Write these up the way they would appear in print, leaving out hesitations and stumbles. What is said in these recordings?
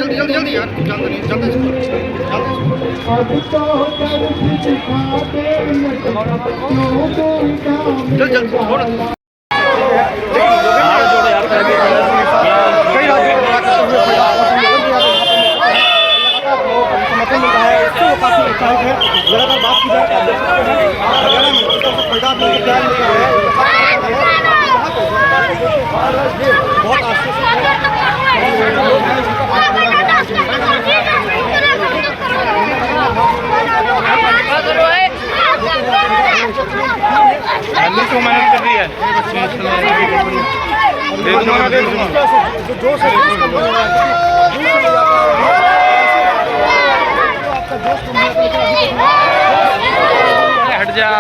जल्दी जल्दी जल्दी यार, जल्दी नहीं जल्दी जल्दी जल्दी छोड़ लगातार बात की जाए बहुत को मेहनत कर रही है हट जा।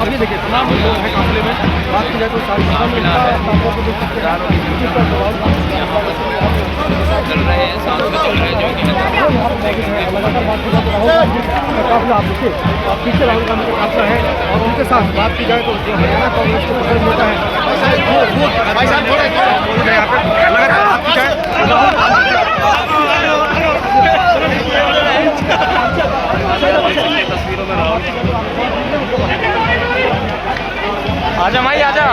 अभी देखिए तमाम लोग हैं काफिले में। बात की जाए तो चल रहे हैं, साथ में चल रहे हैं जो कि काफिला आप देखिए पीछे राहुल गांधी का काफिला है और उनके साथ बात की जाए तो जो हरियाणा कांग्रेस को पकड़ लेता है भाई साहब थोड़े यहाँ पे लगातार बात की जाए तस्वीरों में राहुल आजा भाई आजा।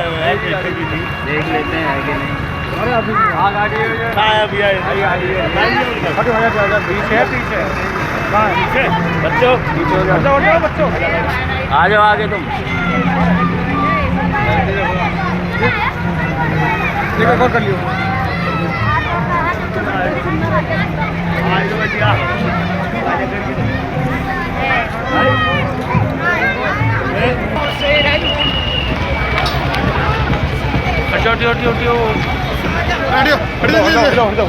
देख लेते हैं आगे नहीं। अरे अभी पीछे बच्चों बच्चों आ जाओ आगे तुम। देखो कर लियो हटो हटो हटो हटो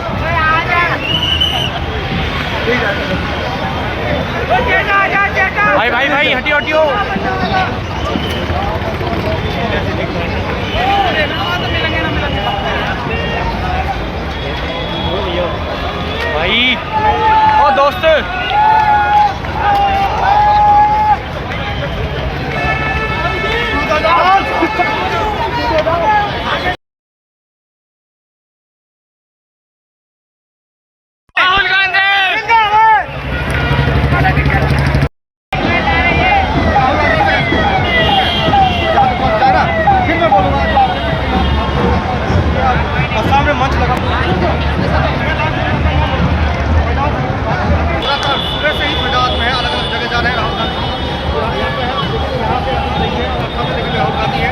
सामने मंच लगा सुबह से ही मैदान में है, अलग अलग जगह जा रहे हैं राहुल गांधी। यहाँ पे नहीं है और सब देखने राहुल गांधी है,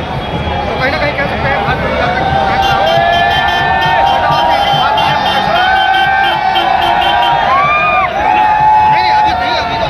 तो कहीं ना कहीं कह सकते हैं भारतीय जनता पार्टी नहीं, अभी नहीं, अभी तो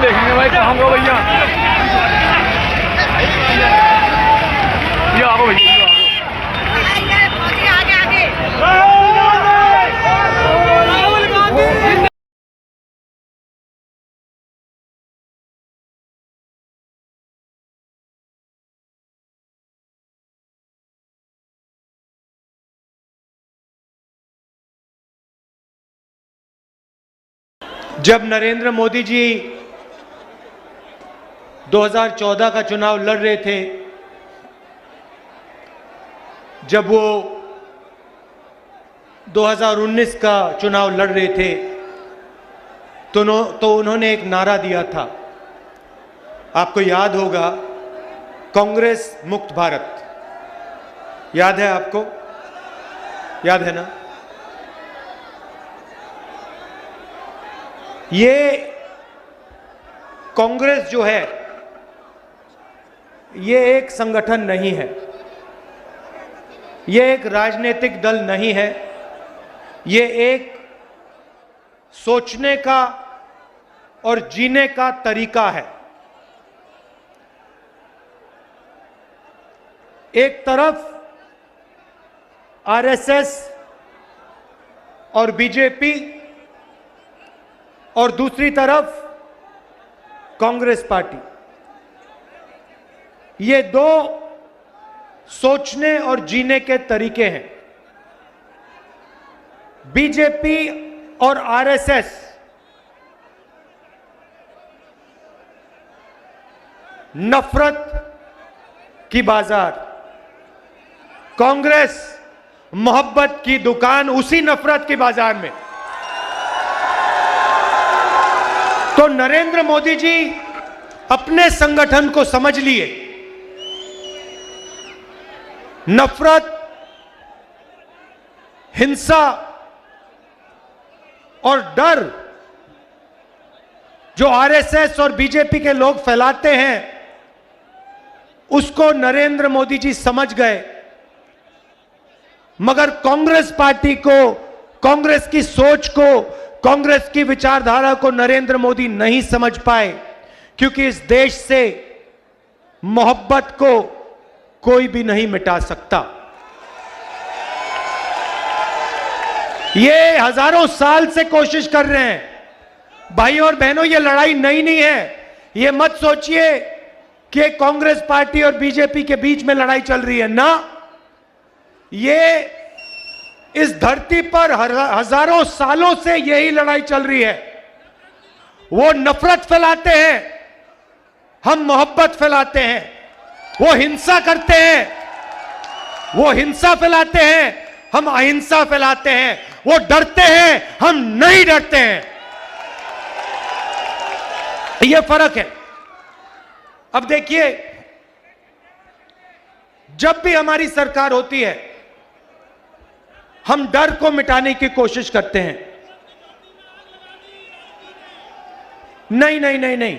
देखेंगे भाई कहाँ गो भैया, ये आओ भैया, आगे आगे राहुल गांधी। जब नरेंद्र मोदी जी 2014 का चुनाव लड़ रहे थे, जब वो 2019 का चुनाव लड़ रहे थे, तो उन्होंने एक नारा दिया था, आपको याद होगा, कांग्रेस मुक्त भारत। याद है आपको? याद है ना? ये कांग्रेस जो है, ये एक संगठन नहीं है, ये एक राजनीतिक दल नहीं है, ये एक सोचने का और जीने का तरीका है। एक तरफ आरएसएस और बीजेपी और दूसरी तरफ कांग्रेस पार्टी, ये दो सोचने और जीने के तरीके हैं। बीजेपी और आरएसएस नफरत की बाजार, कांग्रेस मोहब्बत की दुकान, उसी नफरत की बाजार में। तो नरेंद्र मोदी जी अपने संगठन को समझ लिए, नफरत, हिंसा और डर जो आरएसएस और बीजेपी के लोग फैलाते हैं, उसको नरेंद्र मोदी जी समझ गए। मगर कांग्रेस पार्टी को, कांग्रेस की सोच को, कांग्रेस की विचारधारा को नरेंद्र मोदी नहीं समझ पाए, क्योंकि इस देश से मोहब्बत को कोई भी नहीं मिटा सकता। ये हजारों साल से कोशिश कर रहे हैं। भाई और बहनों, ये लड़ाई नई नहीं है। ये मत सोचिए कि कांग्रेस पार्टी और बीजेपी के बीच में लड़ाई चल रही है ना। ये इस धरती पर हजारों सालों से यही लड़ाई चल रही है। वो नफरत फैलाते हैं, हम मोहब्बत फैलाते हैं। वो हिंसा करते हैं, वो हिंसा फैलाते हैं, हम अहिंसा फैलाते हैं। वो डरते हैं, हम नहीं डरते हैं। यह फर्क है। अब देखिए, जब भी हमारी सरकार होती है हम डर को मिटाने की कोशिश करते हैं। नहीं नहीं नहीं नहीं,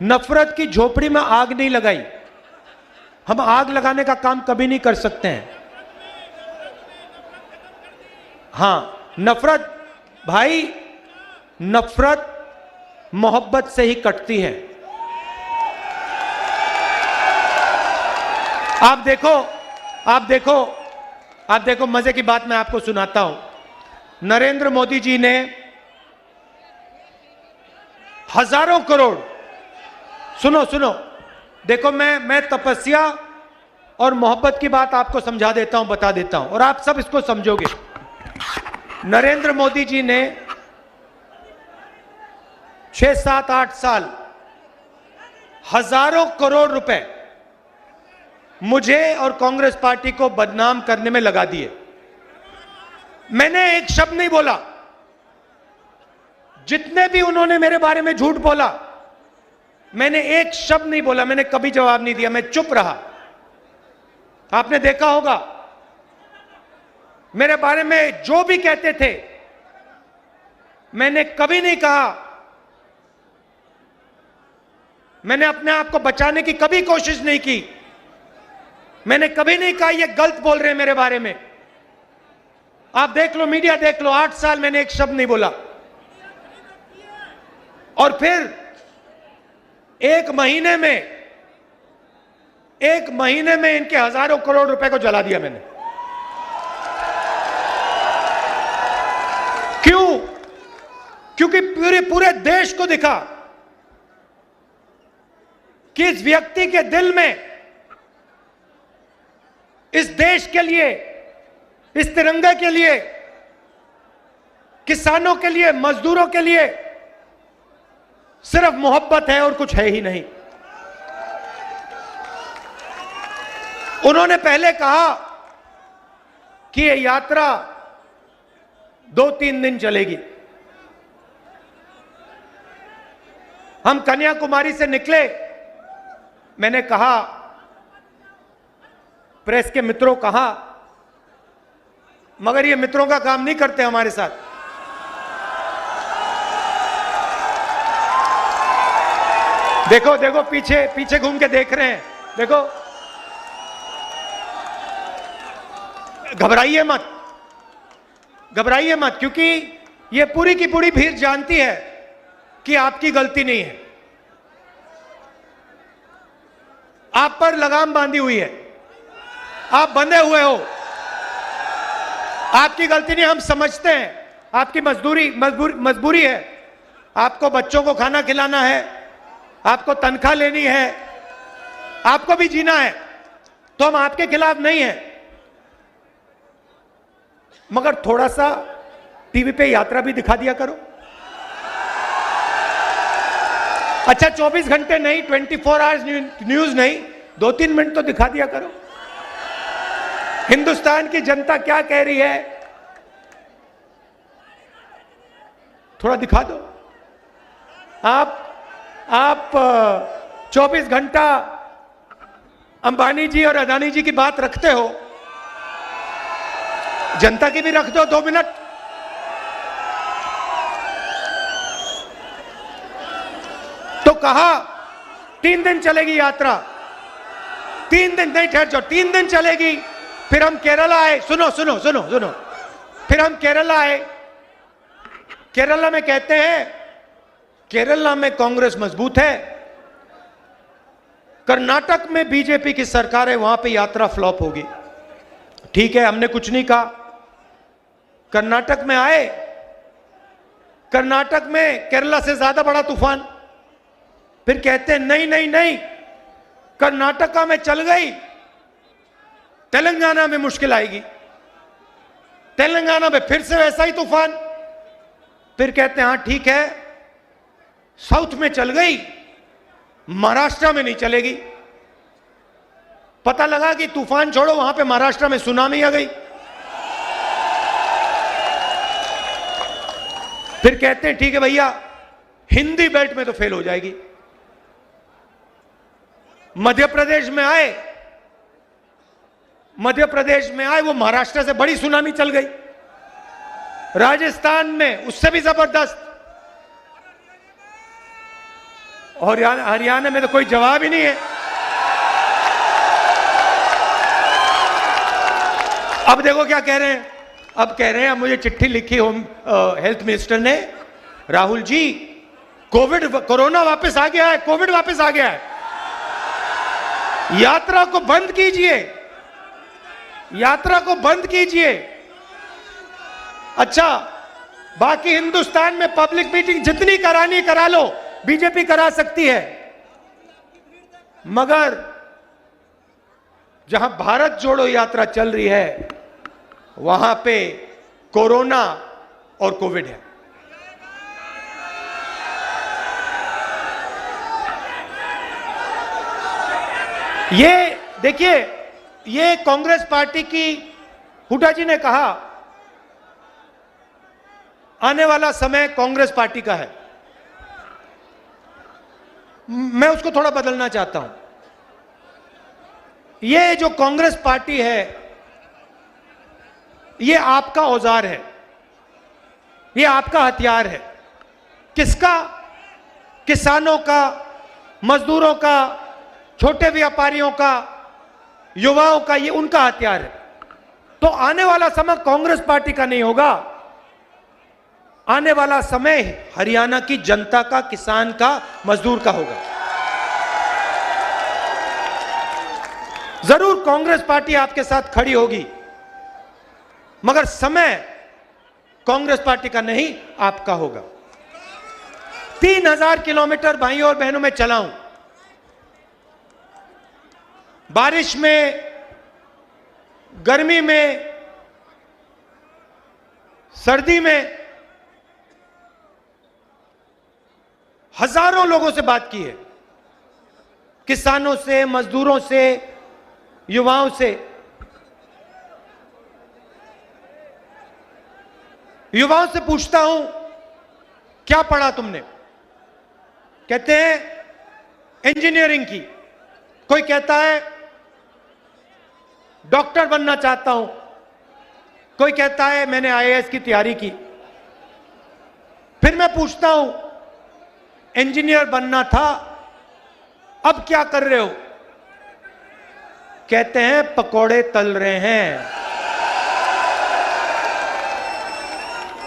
नफरत की झोपड़ी में आग नहीं लगाई। हम आग लगाने का काम कभी नहीं कर सकते हैं। हां, नफरत भाई, नफरत मोहब्बत से ही कटती है। आप देखो मजे की बात मैं आपको सुनाता हूं। नरेंद्र मोदी जी ने हजारों करोड़, सुनो सुनो, देखो मैं तपस्या और मोहब्बत की बात आपको समझा देता हूं, बता देता हूं, और आप सब इसको समझोगे। नरेंद्र मोदी जी ने 6, 7, 8 साल हजारों करोड़ रुपए मुझे और कांग्रेस पार्टी को बदनाम करने में लगा दिए। मैंने एक शब्द नहीं बोला। जितने भी उन्होंने मेरे बारे में झूठ बोला, मैंने एक शब्द नहीं बोला, मैंने कभी जवाब नहीं दिया, मैं चुप रहा। आपने देखा होगा मेरे बारे में जो भी कहते थे, मैंने कभी नहीं कहा, मैंने अपने आप को बचाने की कभी कोशिश नहीं की। मैंने कभी नहीं कहा ये गलत बोल रहे हैं मेरे बारे में। आप देख लो, मीडिया देख लो, 8 साल मैंने एक शब्द नहीं बोला। और फिर एक महीने में इनके हजारों करोड़ रुपए को जला दिया मैंने। क्यों? क्योंकि पूरे देश को दिखा कि इस व्यक्ति के दिल में, इस देश के लिए, इस तिरंगे के लिए, किसानों के लिए, मजदूरों के लिए सिर्फ मोहब्बत है और कुछ है ही नहीं। उन्होंने पहले कहा कि यह यात्रा 2-3 दिन चलेगी। हम कन्याकुमारी से निकले, मैंने कहा, प्रेस के मित्रों कहा, मगर ये मित्रों का काम नहीं करते हमारे साथ। देखो देखो, पीछे घूम के देख रहे हैं, देखो। घबराइए मत, क्योंकि ये पूरी की पूरी भीड़ जानती है कि आपकी गलती नहीं है। आप पर लगाम बांधी हुई है, आप बंधे हुए हो। आपकी गलती नहीं, हम समझते हैं, आपकी मजबूरी है। आपको बच्चों को खाना खिलाना है, आपको तनख्वाह लेनी है, आपको भी जीना है, तो हम आपके खिलाफ नहीं हैं। मगर थोड़ा सा टीवी पे यात्रा भी दिखा दिया करो। अच्छा, 24 घंटे नहीं, 24 आवर्स न्यूज नहीं, 2-3 मिनट तो दिखा दिया करो। हिंदुस्तान की जनता क्या कह रही है, थोड़ा दिखा दो। आप 24 घंटा अंबानी जी और अदानी जी की बात रखते हो, जनता की भी रख दो 2 मिनट। तो कहा 3 दिन चलेगी यात्रा, 3 दिन नहीं, ठहर जाओ, 3 दिन चलेगी। फिर हम केरला आए, सुनो, फिर हम केरला आए। केरला में कहते हैं, केरला में कांग्रेस मजबूत है, कर्नाटक में बीजेपी की सरकार है, वहां पे यात्रा फ्लॉप होगी। ठीक है, हमने कुछ नहीं कहा। कर्नाटक में आए, कर्नाटक में केरला से ज्यादा बड़ा तूफान। फिर कहते हैं नहीं, कर्नाटका में चल गई, तेलंगाना में मुश्किल आएगी। तेलंगाना में फिर से वैसा ही तूफान। फिर कहते हैं हाँ ठीक है, साउथ में चल गई, महाराष्ट्र में नहीं चलेगी। पता लगा कि तूफान छोड़ो, वहां पे महाराष्ट्र में सुनामी आ गई। फिर कहते हैं ठीक है भैया, हिंदी बेल्ट में तो फेल हो जाएगी। मध्य प्रदेश में आए, वो महाराष्ट्र से बड़ी सुनामी चल गई, राजस्थान में उससे भी जबरदस्त, और हरियाणा में तो कोई जवाब ही नहीं है। अब देखो क्या कह रहे हैं, अब कह रहे हैं, अब मुझे चिट्ठी लिखी होम हेल्थ मिनिस्टर ने, राहुल जी कोरोना वापस आ गया है, कोविड वापस आ गया है, यात्रा को बंद कीजिए, यात्रा को बंद कीजिए। अच्छा, बाकी हिंदुस्तान में पब्लिक मीटिंग जितनी करानी करा लो, बीजेपी करा सकती है, मगर जहां भारत जोड़ो यात्रा चल रही है वहां पे कोरोना और कोविड है। ये देखिए, ये कांग्रेस पार्टी की, हुड्डा जी ने कहा आने वाला समय कांग्रेस पार्टी का है, मैं उसको थोड़ा बदलना चाहता हूं। ये जो कांग्रेस पार्टी है, ये आपका औजार है, ये आपका हथियार है। किसका? किसानों का, मजदूरों का, छोटे व्यापारियों का, युवाओं का, ये उनका हथियार है। तो आने वाला समय कांग्रेस पार्टी का नहीं होगा, आने वाला समय हरियाणा की जनता का, किसान का, मजदूर का होगा। जरूर कांग्रेस पार्टी आपके साथ खड़ी होगी, मगर समय कांग्रेस पार्टी का नहीं, आपका होगा। 3000 किलोमीटर भाइयों और बहनों में चला हूं, बारिश में, गर्मी में, सर्दी में, हजारों लोगों से बात की है, किसानों से, मजदूरों से, युवाओं से। युवाओं से पूछता हूं, क्या पढ़ा तुमने? कहते हैं इंजीनियरिंग की, कोई कहता है डॉक्टर बनना चाहता हूं, कोई कहता है मैंने आईएएस की तैयारी की। फिर मैं पूछता हूं, इंजीनियर बनना था, अब क्या कर रहे हो? कहते हैं पकोड़े तल रहे हैं,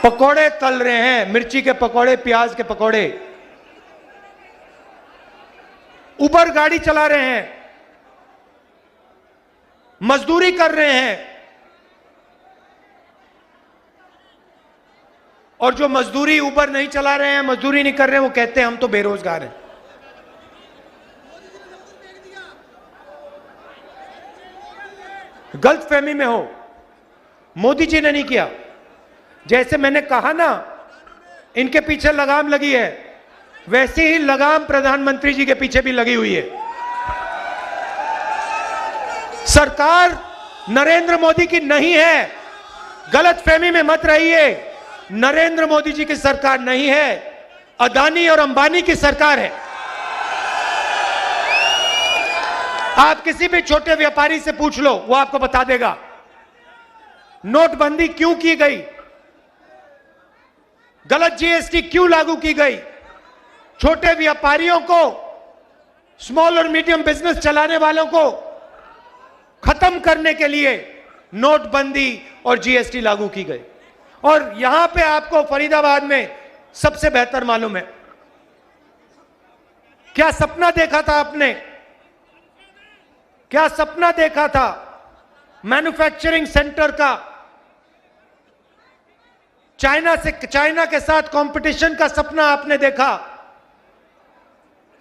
पकोड़े तल रहे हैं, मिर्ची के पकोड़े, प्याज के पकोड़े। उबर गाड़ी चला रहे हैं, मजदूरी कर रहे हैं, और जो मजदूरी उबर नहीं चला रहे हैं, मजदूरी नहीं कर रहे हैं, वो कहते हैं हम तो बेरोजगार हैं। गलतफहमी में हो, मोदी जी ने नहीं किया। जैसे मैंने कहा ना, इनके पीछे लगाम लगी है, वैसे ही लगाम प्रधानमंत्री जी के पीछे भी लगी हुई है। सरकार नरेंद्र मोदी की नहीं है, गलतफहमी में मत रहिए। नरेंद्र मोदी जी की सरकार नहीं है, अदानी और अंबानी की सरकार है। आप किसी भी छोटे व्यापारी से पूछ लो, वो आपको बता देगा नोटबंदी क्यों की गई, गलत जीएसटी क्यों लागू की गई। छोटे व्यापारियों को, स्मॉल और मीडियम बिजनेस चलाने वालों को खत्म करने के लिए नोटबंदी और जीएसटी लागू की गई। और यहां पे आपको फरीदाबाद में सबसे बेहतर मालूम है, क्या सपना देखा था आपने, क्या सपना देखा था मैन्युफैक्चरिंग सेंटर का, चाइना के साथ कंपटीशन का सपना आपने देखा,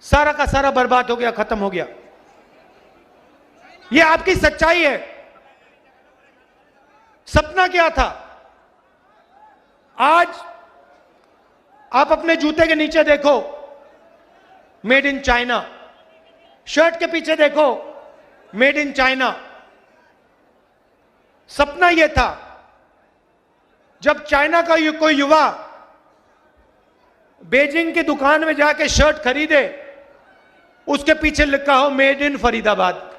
सारा का सारा बर्बाद हो गया, खत्म हो गया। यह आपकी सच्चाई है। सपना क्या था? आज आप अपने जूते के नीचे देखो, मेड इन चाइना, शर्ट के पीछे देखो, मेड इन चाइना। सपना यह था जब चाइना का कोई युवा बीजिंग की दुकान में जाके शर्ट खरीदे उसके पीछे लिखा हो मेड इन फरीदाबाद।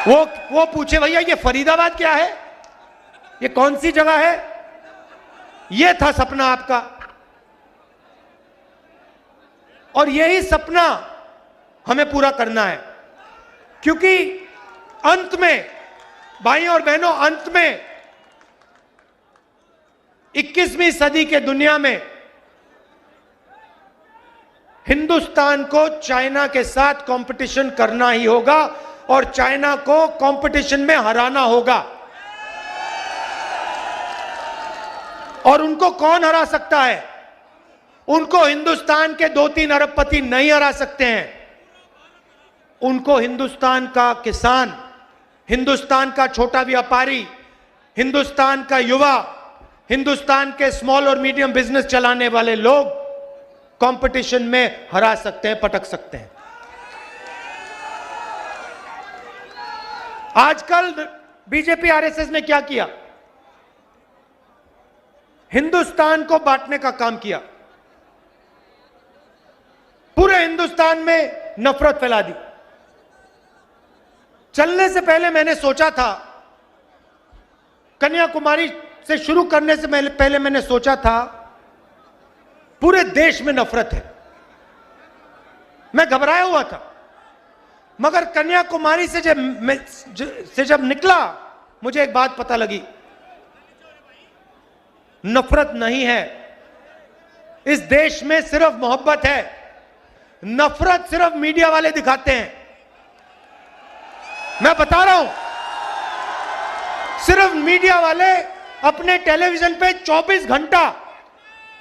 वो पूछे भैया ये फरीदाबाद क्या है, ये कौन सी जगह है? ये था सपना आपका, और यही सपना हमें पूरा करना है, क्योंकि अंत में भाइयों और बहनों, अंत में 21वीं सदी के दुनिया में हिंदुस्तान को चाइना के साथ कंपटीशन करना ही होगा और चाइना को कंपटीशन में हराना होगा। और उनको कौन हरा सकता है? उनको हिंदुस्तान के 2-3 अरबपति नहीं हरा सकते हैं। उनको हिंदुस्तान का किसान, हिंदुस्तान का छोटा व्यापारी, हिंदुस्तान का युवा, हिंदुस्तान के स्मॉल और मीडियम बिजनेस चलाने वाले लोग कंपटीशन में हरा सकते हैं, पटक सकते हैं। आजकल बीजेपी आरएसएस ने क्या किया? हिंदुस्तान को बांटने का काम किया, पूरे हिंदुस्तान में नफरत फैला दी। चलने से पहले मैंने सोचा था, कन्याकुमारी से शुरू करने से पहले मैंने सोचा था पूरे देश में नफरत है, मैं घबराया हुआ था। मगर कन्याकुमारी से जब निकला, मुझे एक बात पता लगी, नफरत नहीं है इस देश में, सिर्फ मोहब्बत है। नफरत सिर्फ मीडिया वाले दिखाते हैं, मैं बता रहा हूं। सिर्फ मीडिया वाले अपने टेलीविजन पे 24 घंटा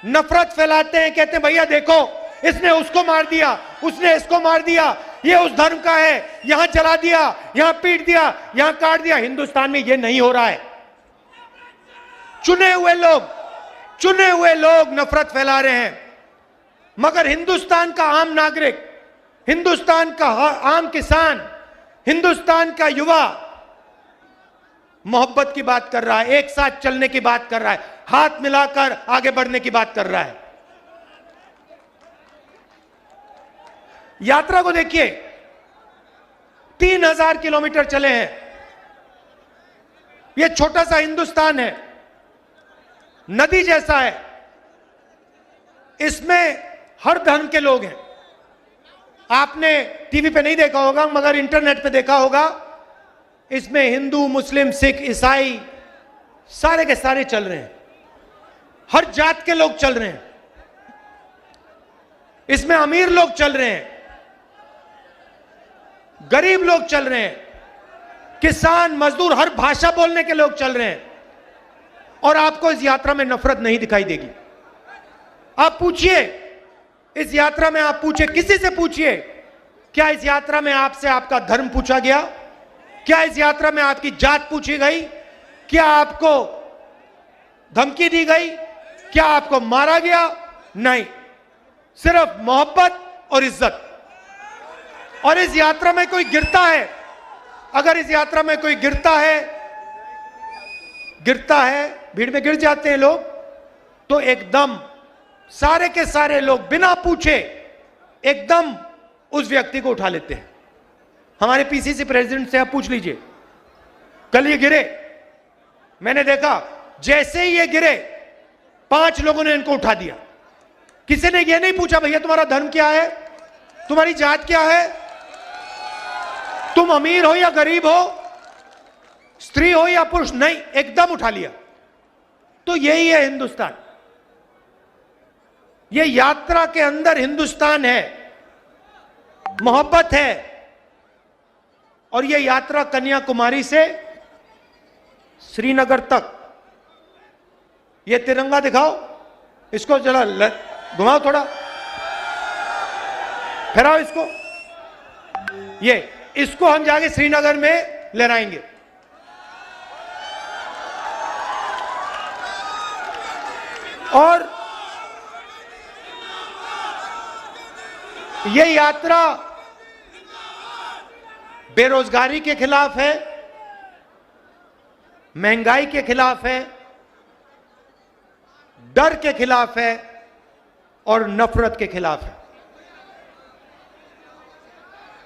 नफरत फैलाते हैं, कहते हैं भैया देखो इसने उसको मार दिया, उसने इसको मार दिया, ये उस धर्म का है, यहां जला दिया, यहां पीट दिया, यहां काट दिया। हिंदुस्तान में ये नहीं हो रहा है। चुने हुए लोग नफरत फैला रहे हैं, मगर हिंदुस्तान का आम नागरिक, हिंदुस्तान का आम किसान, हिंदुस्तान का युवा मोहब्बत की बात कर रहा है, एक साथ चलने की बात कर रहा है, हाथ मिलाकर आगे बढ़ने की बात कर रहा है। यात्रा को देखिए, 3000 किलोमीटर चले हैं। यह छोटा सा हिंदुस्तान है, नदी जैसा है, इसमें हर धर्म के लोग हैं। आपने टीवी पे नहीं देखा होगा मगर इंटरनेट पे देखा होगा, इसमें हिंदू, मुस्लिम, सिख, ईसाई सारे के सारे चल रहे हैं, हर जात के लोग चल रहे हैं। इसमें अमीर लोग चल रहे हैं, गरीब लोग चल रहे हैं, किसान, मजदूर, हर भाषा बोलने के लोग चल रहे हैं। और आपको इस यात्रा में नफरत नहीं दिखाई देगी। आप पूछिए इस यात्रा में, आप पूछिए किसी से पूछिए, क्या इस यात्रा में आपसे आपका धर्म पूछा गया? क्या इस यात्रा में आपकी जात पूछी गई? क्या आपको धमकी दी गई? क्या आपको मारा गया? नहीं, सिर्फ मोहब्बत और इज्जत। और इस यात्रा में कोई गिरता है, अगर इस यात्रा में कोई गिरता है, भीड़ में गिर जाते हैं लोग, तो एकदम सारे के सारे लोग बिना पूछे एकदम उस व्यक्ति को उठा लेते हैं। हमारे पीसीसी प्रेसिडेंट से आप पूछ लीजिए, कल ये गिरे, मैंने देखा जैसे ही ये गिरे 5 लोगों ने इनको उठा दिया। किसी ने ये नहीं पूछा भैया तुम्हारा धर्म क्या है, तुम्हारी जात क्या है, तुम अमीर हो या गरीब हो, स्त्री हो या पुरुष, नहीं, एकदम उठा लिया। तो यही है हिंदुस्तान। ये यात्रा के अंदर हिंदुस्तान है, मोहब्बत है। और ये यात्रा कन्याकुमारी से श्रीनगर तक, ये तिरंगा दिखाओ, इसको जरा घुमाओ, थोड़ा फहराओ इसको, इसको हम जाके श्रीनगर में लहराएंगे। और ये यात्रा बेरोजगारी के खिलाफ है, महंगाई के खिलाफ है, डर के खिलाफ है और नफरत के खिलाफ है।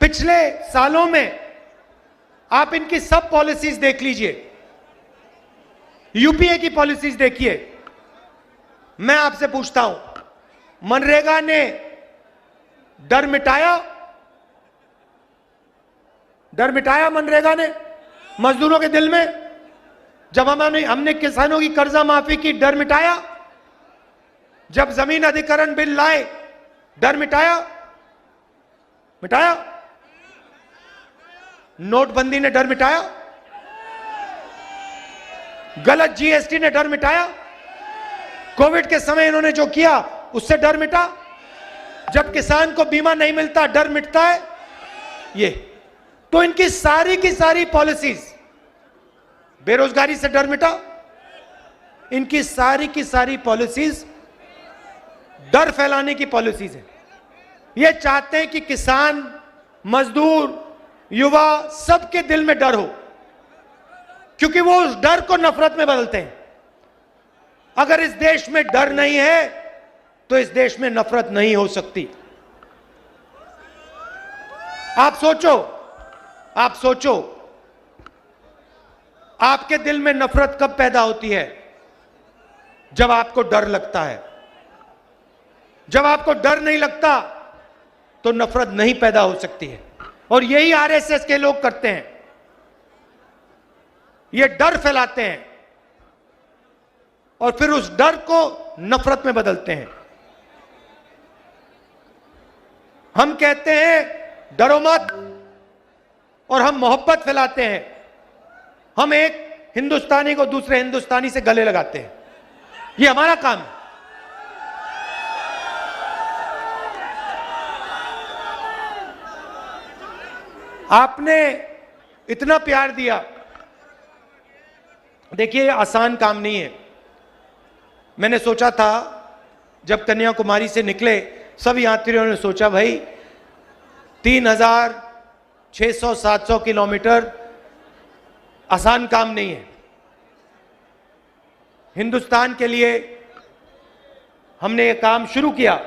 पिछले सालों में आप इनकी सब पॉलिसीज देख लीजिए, यूपीए की पॉलिसीज देखिए। मैं आपसे पूछता हूं, मनरेगा ने डर मिटाया? डर मिटाया मनरेगा ने मजदूरों के दिल में? जब हमने किसानों की कर्जा माफी की, डर मिटाया? जब जमीन अधिग्रहण बिल लाए, डर मिटाया? मिटाया? नोटबंदी ने डर मिटाया? गलत जीएसटी ने डर मिटाया? कोविड के समय इन्होंने जो किया उससे डर मिटा? जब किसान को बीमा नहीं मिलता डर मिटता है? ये तो इनकी सारी की सारी पॉलिसीज, बेरोजगारी से डर मिटा? इनकी सारी की सारी पॉलिसीज डर फैलाने की पॉलिसीज है। ये चाहते हैं कि किसान, मजदूर, युवा सबके दिल में डर हो, क्योंकि वो उस डर को नफरत में बदलते हैं। अगर इस देश में डर नहीं है तो इस देश में नफरत नहीं हो सकती। आप सोचो, आपके दिल में नफरत कब पैदा होती है? जब आपको डर लगता है। जब आपको डर नहीं लगता तो नफरत नहीं पैदा हो सकती है। और यही आरएसएस के लोग करते हैं, ये डर फैलाते हैं और फिर उस डर को नफरत में बदलते हैं। हम कहते हैं डरो मत, और हम मोहब्बत फैलाते हैं। हम एक हिंदुस्तानी को दूसरे हिंदुस्तानी से गले लगाते हैं। ये हमारा काम है। आपने इतना प्यार दिया। देखिए, आसान काम नहीं है। मैंने सोचा था जब कन्याकुमारी से निकले, सब यात्रियों ने सोचा भाई 3600-700 किलोमीटर आसान काम नहीं है। हिंदुस्तान के लिए हमने ये काम शुरू किया,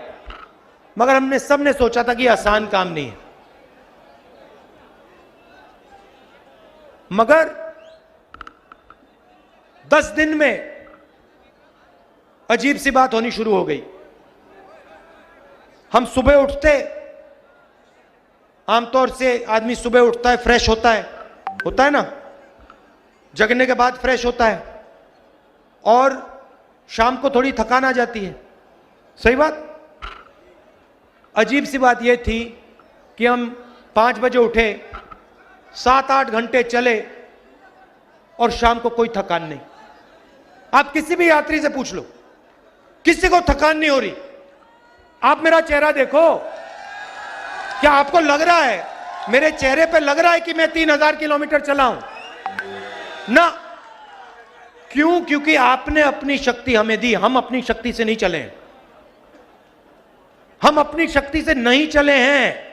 मगर हमने सबने सोचा था कि आसान काम नहीं है। मगर 10 दिन में अजीब सी बात होनी शुरू हो गई। हम सुबह उठते, आमतौर से आदमी सुबह उठता है, फ्रेश होता है ना, जगने के बाद फ्रेश होता है, और शाम को थोड़ी थकान आ जाती है। सही बात। अजीब सी बात यह थी कि हम 5 बजे उठे, 7-8 घंटे चले और शाम को कोई थकान नहीं। आप किसी भी यात्री से पूछ लो, किसी को थकान नहीं हो रही। आप मेरा चेहरा देखो, क्या आपको लग रहा है, मेरे चेहरे पे लग रहा है कि मैं 3000 किलोमीटर चला हूं? ना। क्यों? क्योंकि आपने अपनी शक्ति हमें दी। हम अपनी शक्ति से नहीं चले हैं। हम अपनी शक्ति से नहीं चले हैं।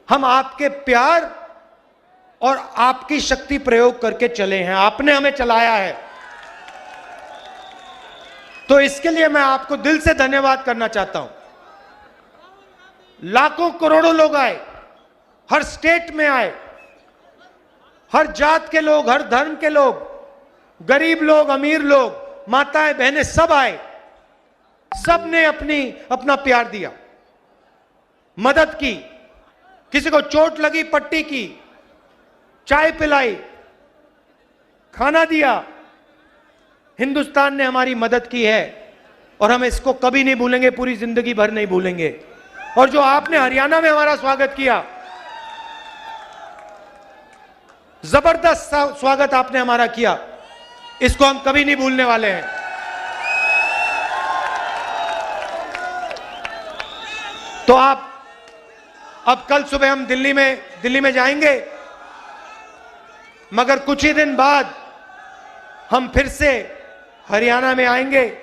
हम आपके प्यार और आपकी शक्ति प्रयोग करके चले हैं। आपने हमें चलाया है, तो इसके लिए मैं आपको दिल से धन्यवाद करना चाहता हूं। लाखों करोड़ों लोग आए, हर स्टेट में आए, हर जात के लोग, हर धर्म के लोग, गरीब लोग, अमीर लोग, माताएं, बहनें, सब आए। सब ने अपना प्यार दिया, मदद की। किसी को चोट लगी, पट्टी की, चाय पिलाई, खाना दिया। हिंदुस्तान ने हमारी मदद की है और हम इसको कभी नहीं भूलेंगे, पूरी जिंदगी भर नहीं भूलेंगे। और जो आपने हरियाणा में हमारा स्वागत किया, जबरदस्त स्वागत आपने हमारा किया, इसको हम कभी नहीं भूलने वाले हैं। तो आप अब कल सुबह हम दिल्ली में जाएंगे, मगर कुछ ही दिन बाद हम फिर से हरियाणा में आएंगे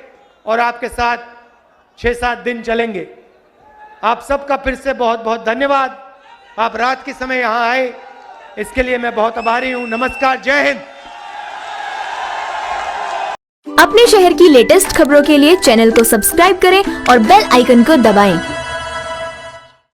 और आपके साथ 6-7 दिन चलेंगे। आप सबका फिर से बहुत बहुत धन्यवाद। आप रात के समय यहां आए, इसके लिए मैं बहुत आभारी हूं। नमस्कार, जय हिंद। अपने शहर की लेटेस्ट खबरों के लिए चैनल को सब्सक्राइब करें और बेल आइकन को दबाएं।